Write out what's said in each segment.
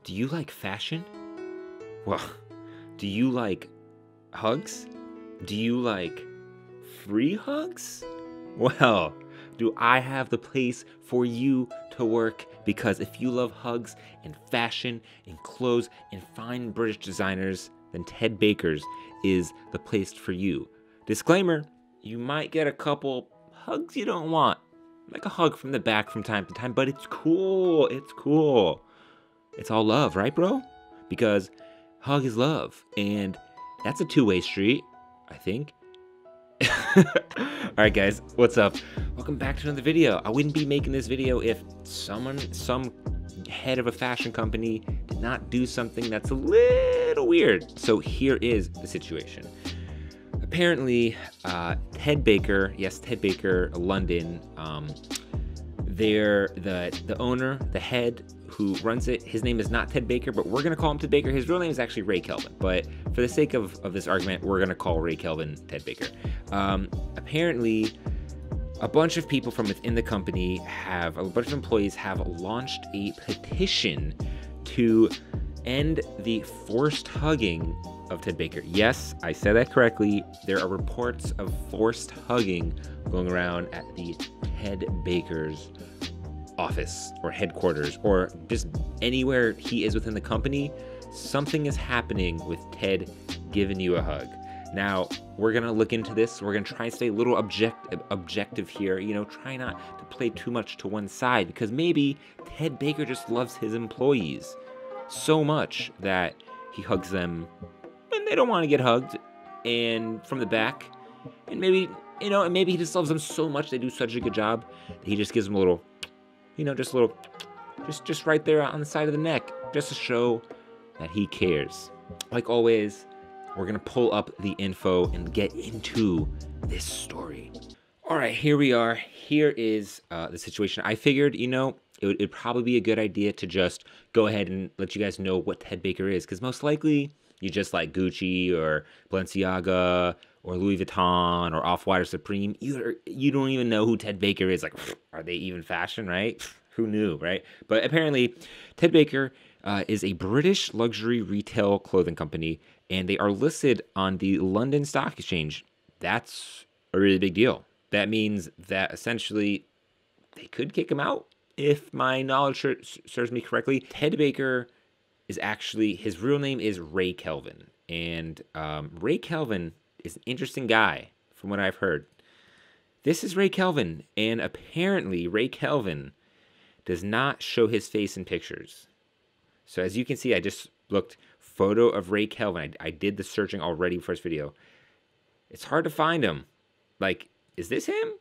Do you like fashion? Well, do you like hugs? Do you like free hugs? Well, do I have the place for you to work? Because if you love hugs and fashion and clothes and fine British designers, then Ted Baker's is the place for you. Disclaimer, you might get a couple hugs you don't want. Like a hug from the back from time to time, but it's cool. It's cool. It's all love, right, bro? Because hug is love, and that's a two-way street, I think. Alright guys, what's up? Welcome back to another video. I wouldn't be making this video if some head of a fashion company did not do something that's a little weird. So here is the situation. Apparently, Ted Baker, yes, Ted Baker, London, they're the owner, the head who runs it. His name is not Ted Baker, but we're gonna call him Ted Baker. His real name is actually Ray Kelvin, but for the sake of this argument, we're gonna call Ray Kelvin Ted Baker. Apparently, a bunch of people from within the company a bunch of employees have launched a petition to end the forced hugging of Ted Baker. Yes, I said that correctly. There are reports of forced hugging going around at the Ted Baker's office or headquarters or just anywhere he is within the company. Something is happening with Ted giving you a hug. Now, we're gonna look into this. We're gonna try and stay a little objective here, you know, try not to play too much to one side, because maybe Ted Baker just loves his employees so much that he hugs them and they don't want to get hugged and from the back, and maybe, you know, and maybe he just loves them so much, they do such a good job that he just gives them a little, you know, just right there on the side of the neck, just to show that he cares. Like always, we're gonna pull up the info and get into this story. All right, here we are. Here is the situation. I figured, you know, it'd probably be a good idea to just go ahead and let you guys know what Ted Baker is, because most likely you just like Gucci or Balenciaga or Louis Vuitton or Off-White or Supreme. You don't even know who Ted Baker is. Like, are they even fashion, right? Who knew, right? But apparently, Ted Baker is a British luxury retail clothing company, and they are listed on the London Stock Exchange. That's a really big deal. That means that essentially they could kick him out, if my knowledge serves me correctly. Ted Baker is actually, his real name is Ray Kelvin. And Ray Kelvin is an interesting guy, from what I've heard. This is Ray Kelvin, and apparently Ray Kelvin does not show his face in pictures. So as you can see, I just looked photo of Ray Kelvin. I did the searching already for this video. It's hard to find him. Like, is this him?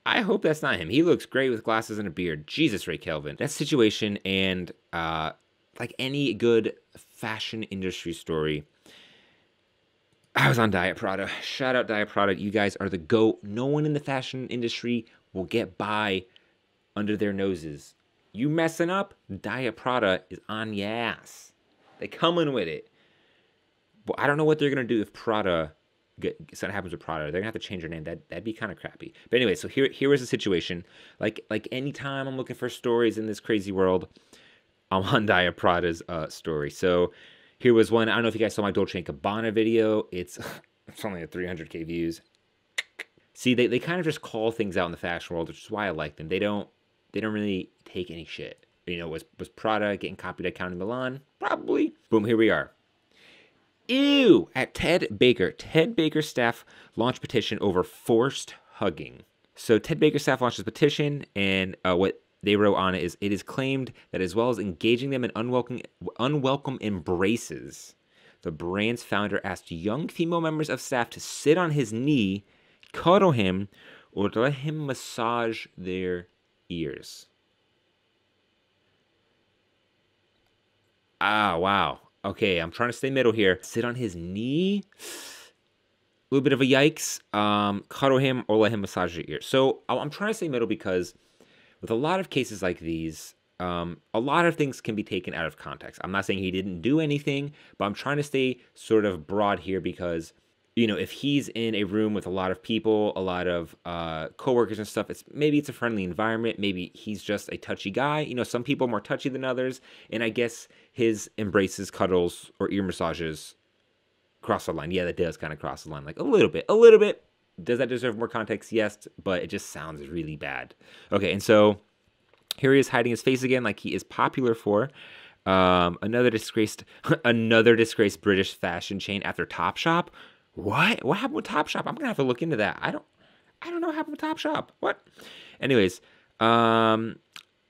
I hope that's not him. He looks great with glasses and a beard. Jesus, Ray Kelvin. That situation, and like any good fashion industry story, I was on Diet Prada. Shout out Diet Prada. You guys are the GOAT. No one in the fashion industry will get by under their noses. You messing up, Diet Prada is on your ass. They coming with it. But I don't know what they're going to do if something happens with Prada. They're going to have to change their name. That'd be kind of crappy. But anyway, so here is the situation. Like anytime I'm looking for stories in this crazy world, I'm on Diet Prada's story. So here was one. I don't know if you guys saw my Dolce & Gabbana video. It's only at 300K views. See, they kind of just call things out in the fashion world, which is why I like them. They don't really take any shit. You know, was Prada getting copied at County Milan? Probably. Boom, here we are. Ew! At Ted Baker. Ted Baker's staff launched petition over forced hugging. So Ted Baker's staff launched this petition, and what they wrote on it is claimed that as well as engaging them in unwelcome embraces, the brand's founder asked young female members of staff to sit on his knee, cuddle him, or to let him massage their ears. Ah, wow. Okay, I'm trying to stay middle here. Sit on his knee. A little bit of a yikes. Cuddle him or let him massage your ear. So I'm trying to stay middle because with a lot of cases like these, a lot of things can be taken out of context. I'm not saying he didn't do anything, but I'm trying to stay sort of broad here because you know, if he's in a room with a lot of people, a lot of coworkers and stuff, maybe it's a friendly environment. Maybe he's just a touchy guy. You know, some people are more touchy than others. And I guess his embraces, cuddles, or ear massages cross the line. Yeah, that does kind of cross the line. Like a little bit. A little bit. Does that deserve more context? Yes, but it just sounds really bad. Okay, and so here he is hiding his face again like he is popular for. Another disgraced British fashion chain after Topshop. What happened with Topshop? I'm gonna have to look into that. I don't know what happened with Topshop. What? Anyways,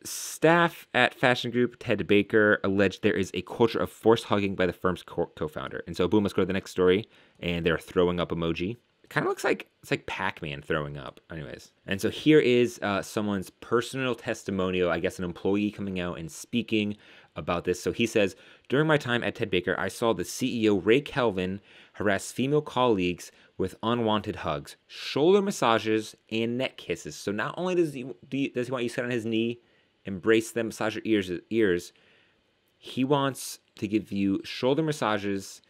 staff at fashion group Ted Baker alleged there is a culture of forced hugging by the firm's co-founder. And so, boom, let's go to the next story. And they're throwing up emoji. It kind of looks like it's like Pac-Man throwing up. Anyways, and so here is someone's personal testimonial. I guess an employee coming out and speaking about this. So he says, during my time at Ted Baker, I saw the CEO Ray Kelvin harass female colleagues with unwanted hugs, shoulder massages, and neck kisses. So not only does he want you to sit on his knee, embrace them, massage your ears, he wants to give you shoulder massages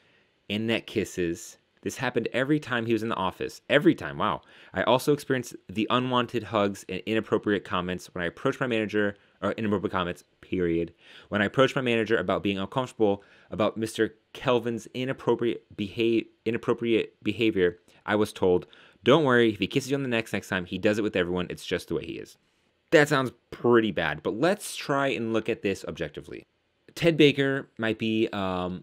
and neck kisses. This happened every time he was in the office. Every time, wow. I also experienced the unwanted hugs and inappropriate comments when I approached my manager, or inappropriate comments, period. When I approached my manager about being uncomfortable about Mr. Kelvin's inappropriate behavior, I was told, don't worry, if he kisses you on the next time, he does it with everyone. It's just the way he is. That sounds pretty bad, but let's try and look at this objectively. Ted Baker might be a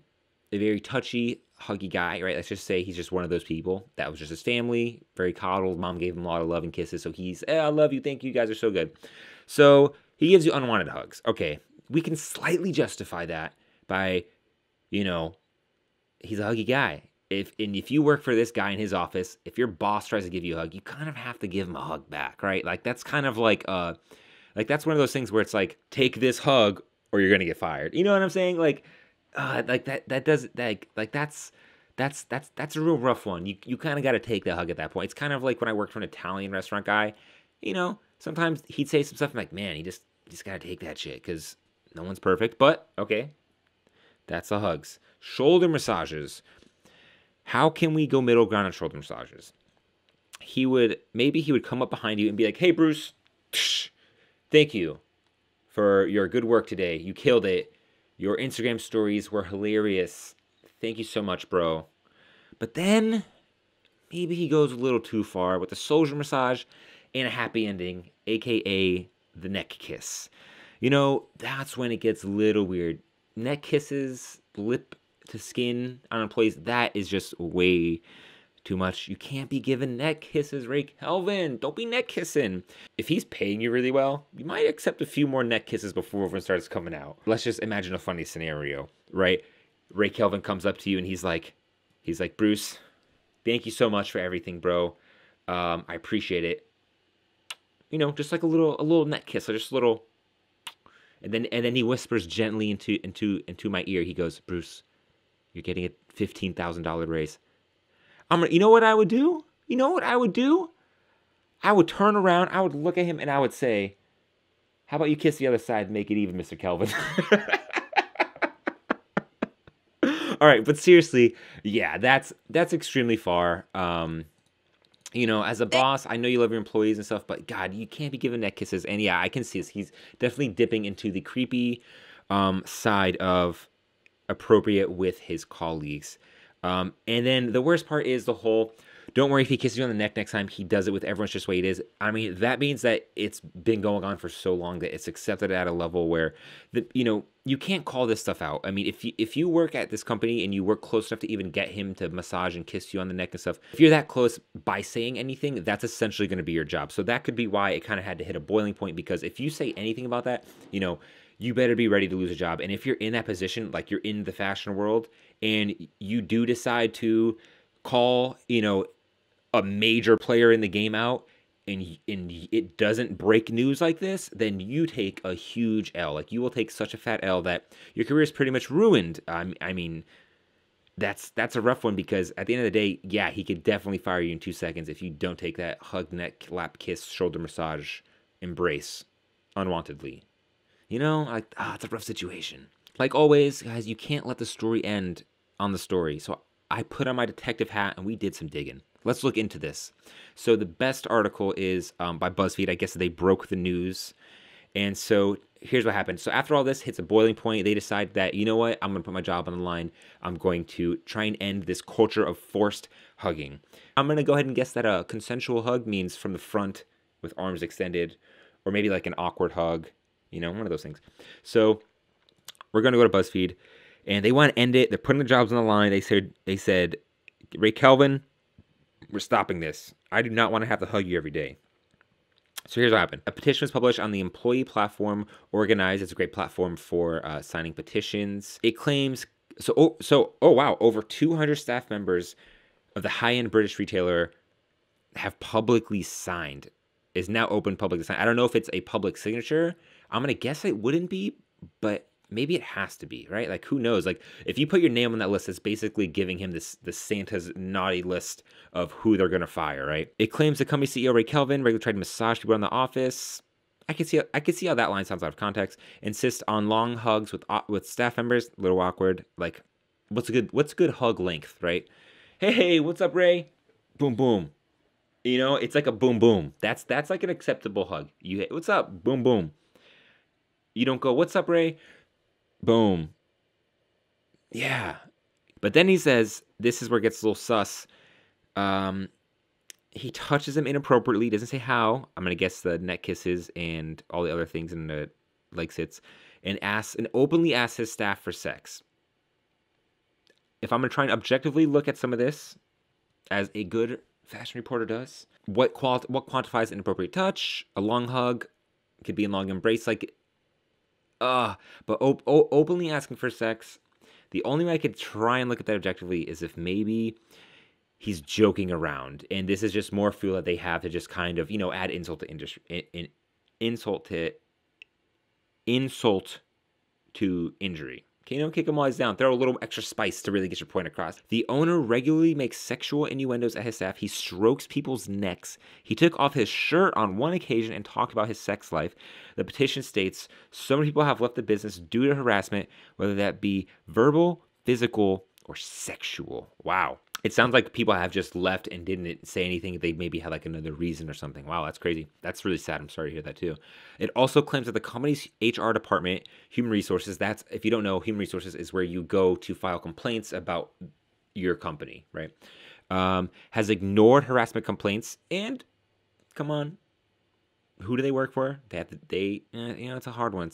very touchy, huggy guy, right? Let's just say he's just one of those people. That was just his family, very coddled. Mom gave him a lot of love and kisses, so he's, I love you, thank you, you guys are so good. So he gives you unwanted hugs. Okay, we can slightly justify that by, you know, he's a huggy guy. If you work for this guy in his office, if your boss tries to give you a hug, you kind of have to give him a hug back, right? Like that's kind of like that's one of those things where it's like, take this hug or you're gonna get fired. You know what I'm saying? Like that's a real rough one. You kind of got to take the hug at that point. It's kind of like when I worked for an Italian restaurant guy. You know, sometimes he'd say some stuff. I'm like, man, you just got to take that shit because no one's perfect. But okay, that's the hugs. Shoulder massages. How can we go middle ground on shoulder massages? Maybe he would come up behind you and be like, hey, Bruce, thank you for your good work today. You killed it. Your Instagram stories were hilarious. Thank you so much, bro. But then maybe he goes a little too far with the shoulder massage and a happy ending, aka the neck kiss. You know, that's when it gets a little weird. Neck kisses, lip to skin on employees, that is just way too much. You can't be giving neck kisses, Ray Kelvin. Don't be neck kissing. If he's paying you really well, you might accept a few more neck kisses before everyone starts coming out. Let's just imagine a funny scenario, right? Ray Kelvin comes up to you and he's like, Bruce, thank you so much for everything, bro. I appreciate it. You know, just like a little neck kiss, or just a little. And then he whispers gently into my ear. He goes, Bruce, you're getting a $15,000 raise. You know what I would do? You know what I would do? I would turn around, I would look at him, and I would say, how about you kiss the other side and make it even, Mr. Kelvin? All right, but seriously, yeah, that's extremely far. You know, as a boss, I know you love your employees and stuff, but God, you can't be giving neck kisses. And yeah, I can see this. He's definitely dipping into the creepy side of appropriate with his colleagues. And then the worst part is the whole, don't worry if he kisses you on the neck next time, he does it with everyone's just the way it is. I mean, that means that it's been going on for so long that it's accepted at a level where, you know, you can't call this stuff out. I mean, if you work at this company and you work close enough to even get him to massage and kiss you on the neck and stuff, if you're that close by saying anything, that's essentially going to be your job. So that could be why it kind of had to hit a boiling point, because if you say anything about that, you know, you better be ready to lose a job. And if you're in that position, like you're in the fashion world, and you do decide to call, you know, a major player in the game out, and it doesn't break news like this, then you take a huge L. Like, you will take such a fat L that your career is pretty much ruined. I mean, that's a rough one, because at the end of the day, yeah, he could definitely fire you in 2 seconds if you don't take that hug, neck, lap, kiss, shoulder massage, embrace unwantedly. You know, like, it's a rough situation. Like always, guys, you can't let the story end on the story. So I put on my detective hat and we did some digging. Let's look into this. So the best article is by BuzzFeed. I guess they broke the news. And so here's what happened. So after all this hits a boiling point, they decide that, you know what, I'm going to put my job on the line. I'm going to try and end this culture of forced hugging. I'm going to go ahead and guess that a consensual hug means from the front with arms extended, or maybe like an awkward hug, you know, one of those things. So we're going to go to BuzzFeed, and they want to end it. They're putting the jobs on the line. They said, Ray Kelvin, we're stopping this. I do not want to have to hug you every day. So here's what happened. A petition was published on the employee platform Organize. It's a great platform for signing petitions. It claims, oh wow, over 200 staff members of the high-end British retailer have publicly signed, is now open public to sign. I don't know if it's a public signature. I'm going to guess it wouldn't be, but maybe it has to be, right? Like, who knows? Like, if you put your name on that list, it's basically giving him the Santa's naughty list of who they're going to fire, right? It claims the company CEO, Ray Kelvin, regularly tried to massage people in the office. I can see how that line sounds out of context. Insist on long hugs with staff members. A little awkward. Like, what's a good hug length, right? Hey, what's up, Ray? Boom, boom. You know, it's like a boom, boom. That's like an acceptable hug. What's up? Boom, boom. You don't go, what's up, Ray? Boom. Yeah. But then he says, this is where it gets a little sus. He touches him inappropriately. Doesn't say how. I'm going to guess the neck kisses and all the other things in the leg sits. And openly asks his staff for sex. If I'm going to try and objectively look at some of this, as a good fashion reporter does, what quantifies inappropriate touch? A long hug could be a long embrace, like, but openly asking for sex. The only way I could try and look at that objectively is if maybe he's joking around, and this is just more fuel that they have to just kind of, you know, add insult to injury. Okay, you know, kick him while he's down. Throw a little extra spice to really get your point across. The owner regularly makes sexual innuendos at his staff. He strokes people's necks. He took off his shirt on one occasion and talked about his sex life. The petition states, so many people have left the business due to harassment, whether that be verbal, physical, or sexual. Wow. It sounds like people have just left and didn't say anything. They maybe had like another reason or something. Wow, that's crazy. That's really sad. I'm sorry to hear that too. It also claims that the company's HR department, Human Resources, that's, if you don't know, Human Resources is where you go to file complaints about your company, right? Has ignored harassment complaints. And come on, who do they work for? You know, it's a hard one.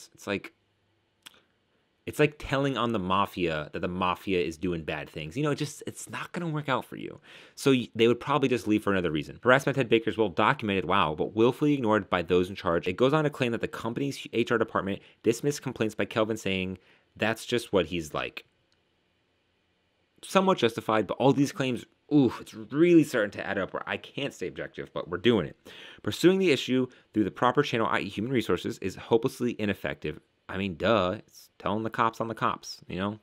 It's like telling on the mafia that the mafia is doing bad things. You know, it's not going to work out for you. So they would probably just leave for another reason. Harassment Ted Baker is well documented, wow, but willfully ignored by those in charge. It goes on to claim that the company's HR department dismissed complaints by Kelvin, saying that's just what he's like. Somewhat justified, but all these claims, it's really starting to add up where I can't stay objective, but we're doing it. Pursuing the issue through the proper channel, i.e. Human Resources, is hopelessly ineffective. I mean, duh, it's telling the cops on the cops, you know?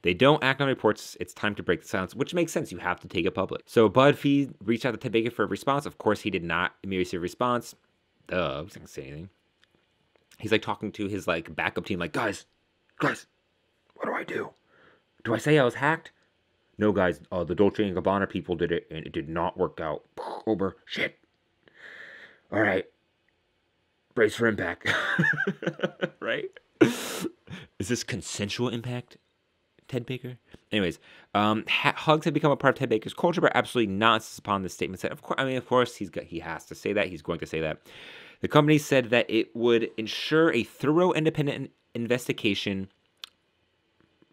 They don't act on reports. It's time to break the silence, which makes sense. You have to take it public. So BuzzFeed reached out to Ted Baker for a response. Of course, he did not immediately receive a response. Duh, I wasn't going to say anything. He's like talking to his like backup team, like, guys, what do I do? Do I say I was hacked? No, guys, the Dolce & Gabbana people did it, and it did not work out. Over. Shit. All right. Brace for impact. Right? Is this consensual impact, Ted Baker? Anyways, hugs have become a part of Ted Baker's culture, but absolutely not insist upon this statement said. Of course, he has to say that. He's going to say that. The company said that it would ensure a thorough, independent investigation,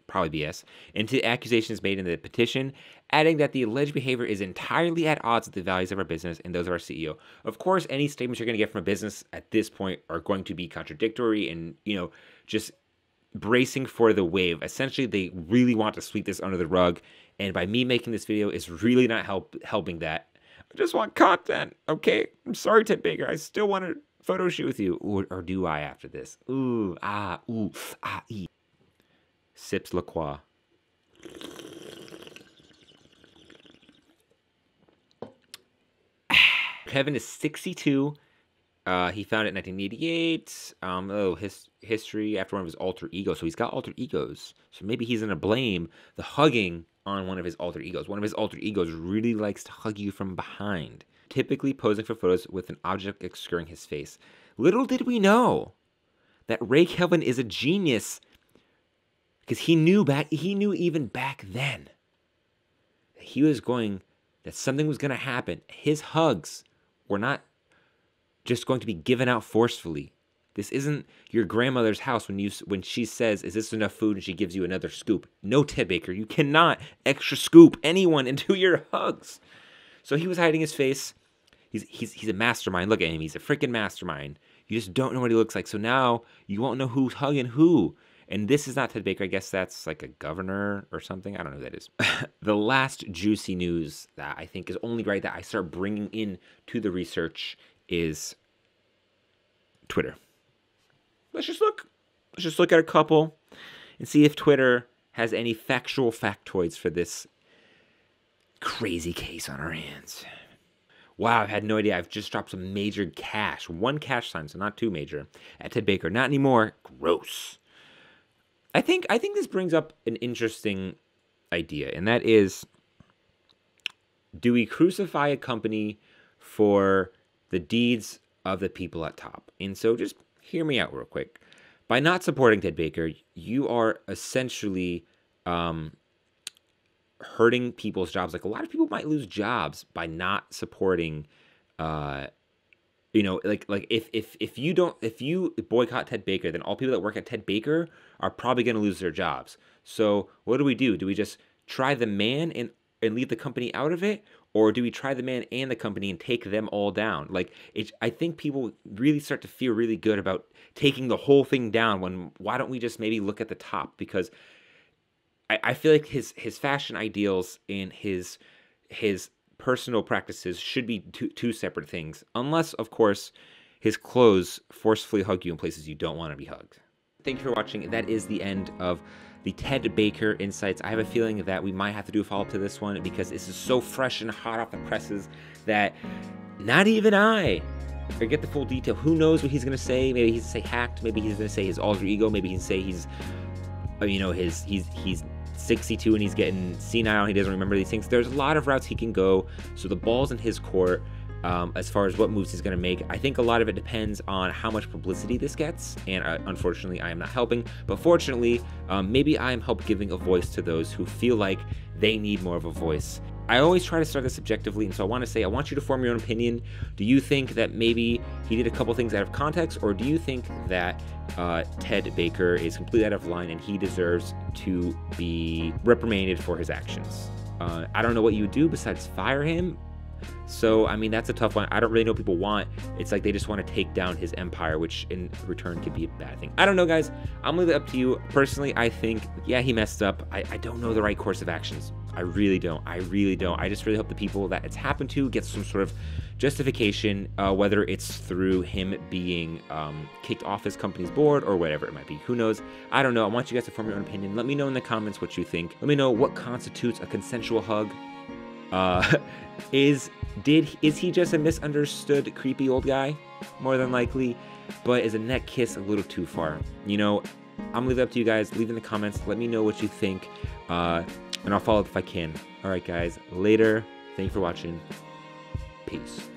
probably BS, into accusations made in the petition, adding that the alleged behavior is entirely at odds with the values of our business and those of our CEO. Of course, any statements you're going to get from a business at this point are going to be contradictory and, you know, just bracing for the wave. Essentially, they really want to sweep this under the rug, and by me making this video is really not helping that. I just want content, okay? I'm sorry, Ted Baker. I still want to photo shoot with you. Or do I after this? Sips La Croix. Kevin is 62. He founded it in 1988. His history after one of his alter egos. So he's got alter egos. So maybe he's going to blame the hugging on one of his alter egos. One of his alter egos really likes to hug you from behind, typically posing for photos with an object obscuring his face. Little did we know that Ray Kelvin is a genius, because he knew even back then that something was going to happen. His hugs were not just going to be given out forcefully. This isn't your grandmother's house when she says, "Is this enough food?" and she gives you another scoop. No, Ted Baker, you cannot extra scoop anyone into your hugs. So he was hiding his face. He's a mastermind. Look at him. He's a freaking mastermind. You just don't know what he looks like. So now you won't know who's hugging who. And this is not Ted Baker. I guess that's like a governor or something. I don't know who that is. The last juicy news that I think is only right that I start bringing in to the research is Twitter. Let's just look at a couple and see if Twitter has any factual factoids for this crazy case on our hands. Wow, I've had no idea. I've just dropped some major cash. One cash sign, so not too major, at Ted Baker. Not anymore. Gross. I think this brings up an interesting idea, and that is, do we crucify a company for the deeds of the people at top? And so just hear me out real quick. By not supporting Ted Baker, you are essentially hurting people's jobs. Like, a lot of people might lose jobs by not supporting, like if you boycott Ted Baker, then all people that work at Ted Baker are probably going to lose their jobs. So what do? Do we just try the man and leave the company out of it? Or do we try the man and the company and take them all down? Like, I think people really start to feel really good about taking the whole thing down, when why don't we just maybe look at the top? Because I feel like his fashion ideals and his personal practices should be two separate things. Unless, of course, his clothes forcefully hug you in places you don't want to be hugged. Thank you for watching. That is the end of the Ted Baker Insights. I have a feeling that we might have to do a follow-up to this one, because this is so fresh and hot off the presses that not even I get the full detail. Who knows what he's going to say? Maybe he's going to say hacked. Maybe he's going to say his alter ego. Maybe he's going to say he's 62 and he's getting senile and he doesn't remember these things. There's a lot of routes he can go. So the ball's in his court. As far as what moves he's going to make, I think a lot of it depends on how much publicity this gets, and unfortunately I am not helping, but fortunately maybe I am help giving a voice to those who feel like they need more of a voice. I always try to start this objectively, and so I want you to form your own opinion. Do you think that maybe he did a couple things out of context, or do you think that Ted Baker is completely out of line and he deserves to be reprimanded for his actions? I don't know what you would do besides fire him. So, I mean, that's a tough one. I don't really know what people want. It's like they just want to take down his empire, which in return could be a bad thing. I don't know, guys. I'm leaving it up to you. Personally, I think, yeah, he messed up. I don't know the right course of actions. I really don't. I just really hope the people that it's happened to get some sort of justification, whether it's through him being kicked off his company's board or whatever it might be. Who knows? I don't know. I want you guys to form your own opinion. Let me know in the comments what you think. Let me know what constitutes a consensual hug. Is he just a misunderstood creepy old guy? More than likely. But is a neck kiss a little too far? You know, I'm leaving it up to you guys. Leave in the comments. Let me know what you think. And I'll follow up if I can. Alright guys, later. Thank you for watching. Peace.